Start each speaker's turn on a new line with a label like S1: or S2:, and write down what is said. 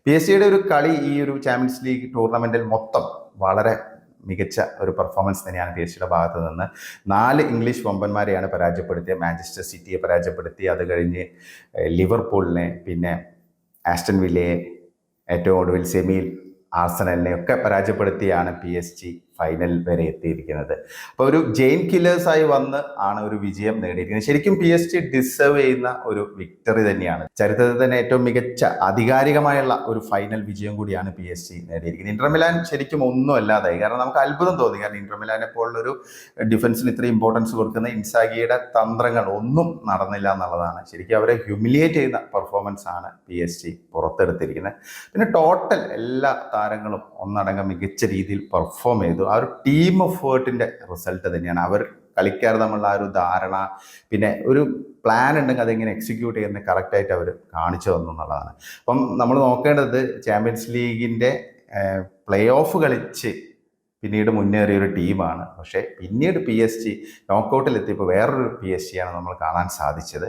S1: P S സിയുടെ ഒരു കളി ഈ ഒരു ചാമ്പ്യൻസ് ലീഗ് ടൂർണമെന്റിൽ മൊത്തം വളരെ മികച്ച ഒരു പെർഫോമൻസ് തന്നെയാണ് പി എസ് സിയുടെ ഭാഗത്ത് നിന്ന്. 4 ഇംഗ്ലീഷ് വമ്പന്മാരെയാണ് പരാജയപ്പെടുത്തിയത്. മാഞ്ചസ്റ്റർ സിറ്റിയെ പരാജയപ്പെടുത്തി, അത് കഴിഞ്ഞ് ലിവർപൂളിനെ, പിന്നെ ആസ്റ്റൺ വില്ലയെ, ഏറ്റവും ഒടുവിൽ സെമിയിൽ ആർസണലിനെ ഒക്കെ പരാജയപ്പെടുത്തിയാണ് പി എസ് ജി ഫൈനൽ വരെ എത്തിയിരിക്കുന്നത്. അപ്പോൾ ഒരു ജെയിൻ കില്ലേഴ്സായി വന്ന് ആണ് ഒരു വിജയം നേടിയിരിക്കുന്നത്. ശരിക്കും പി എസ് ജി ഡിസേർവ് ചെയ്യുന്ന ഒരു വിക്ടറി തന്നെയാണ്. ചരിത്രത്തിൽ തന്നെ ഏറ്റവും മികച്ച ആധികാരികമായുള്ള ഒരു ഫൈനൽ വിജയം കൂടിയാണ് പി എസ് ജി നേടിയിരിക്കുന്നത്. ഇന്റർ മിലാൻ ശരിക്കും ഒന്നും അല്ലാതായി. കാരണം നമുക്ക് അത്ഭുതം തോന്നി. കാരണം ഇന്റർ മിലാനെ പോലുള്ളൊരു ഡിഫൻസിന് ഇത്രയും ഇമ്പോർട്ടൻസ് കൊടുക്കുന്ന ഇൻസാഗിയുടെ തന്ത്രങ്ങൾ ഒന്നും നടന്നില്ല എന്നുള്ളതാണ്. ശരിക്കും അവരെ ഹ്യൂമിലിയേറ്റ് ചെയ്യുന്ന പെർഫോമൻസ് ആണ് പി എസ് ജി പുറത്തെടുത്തിരിക്കുന്നത്. പിന്നെ ടോട്ടൽ എല്ലാ താരങ്ങളും ഒന്നടങ്കം മികച്ച രീതിയിൽ പെർഫോം ചെയ്തു. ആ ഒരു ടീം എഫേർട്ടിന്റെ റിസൾട്ട് തന്നെയാണ്. അവർ കളിക്കാർ തമ്മിലുള്ള ആ ഒരു ധാരണ, പിന്നെ ഒരു പ്ലാൻ ഉണ്ടെങ്കിൽ അതെങ്ങനെ എക്സിക്യൂട്ട് ചെയ്യുന്നത് കറക്റ്റായിട്ട് അവർ കാണിച്ചു തന്നു എന്നുള്ളതാണ്. അപ്പം നമ്മൾ നോക്കേണ്ടത് ചാമ്പ്യൻസ് ലീഗിൻ്റെ പ്ലേ ഓഫ് കളിച്ച് പിന്നീട് മുന്നേറിയ ഒരു ടീമാണ്. പക്ഷേ പിന്നീട് പി എസ് ജി നോക്കൗട്ടിലെത്തിയപ്പോൾ വേറൊരു പി എസ് ജിയാണ് നമ്മൾ കാണാൻ സാധിച്ചത്.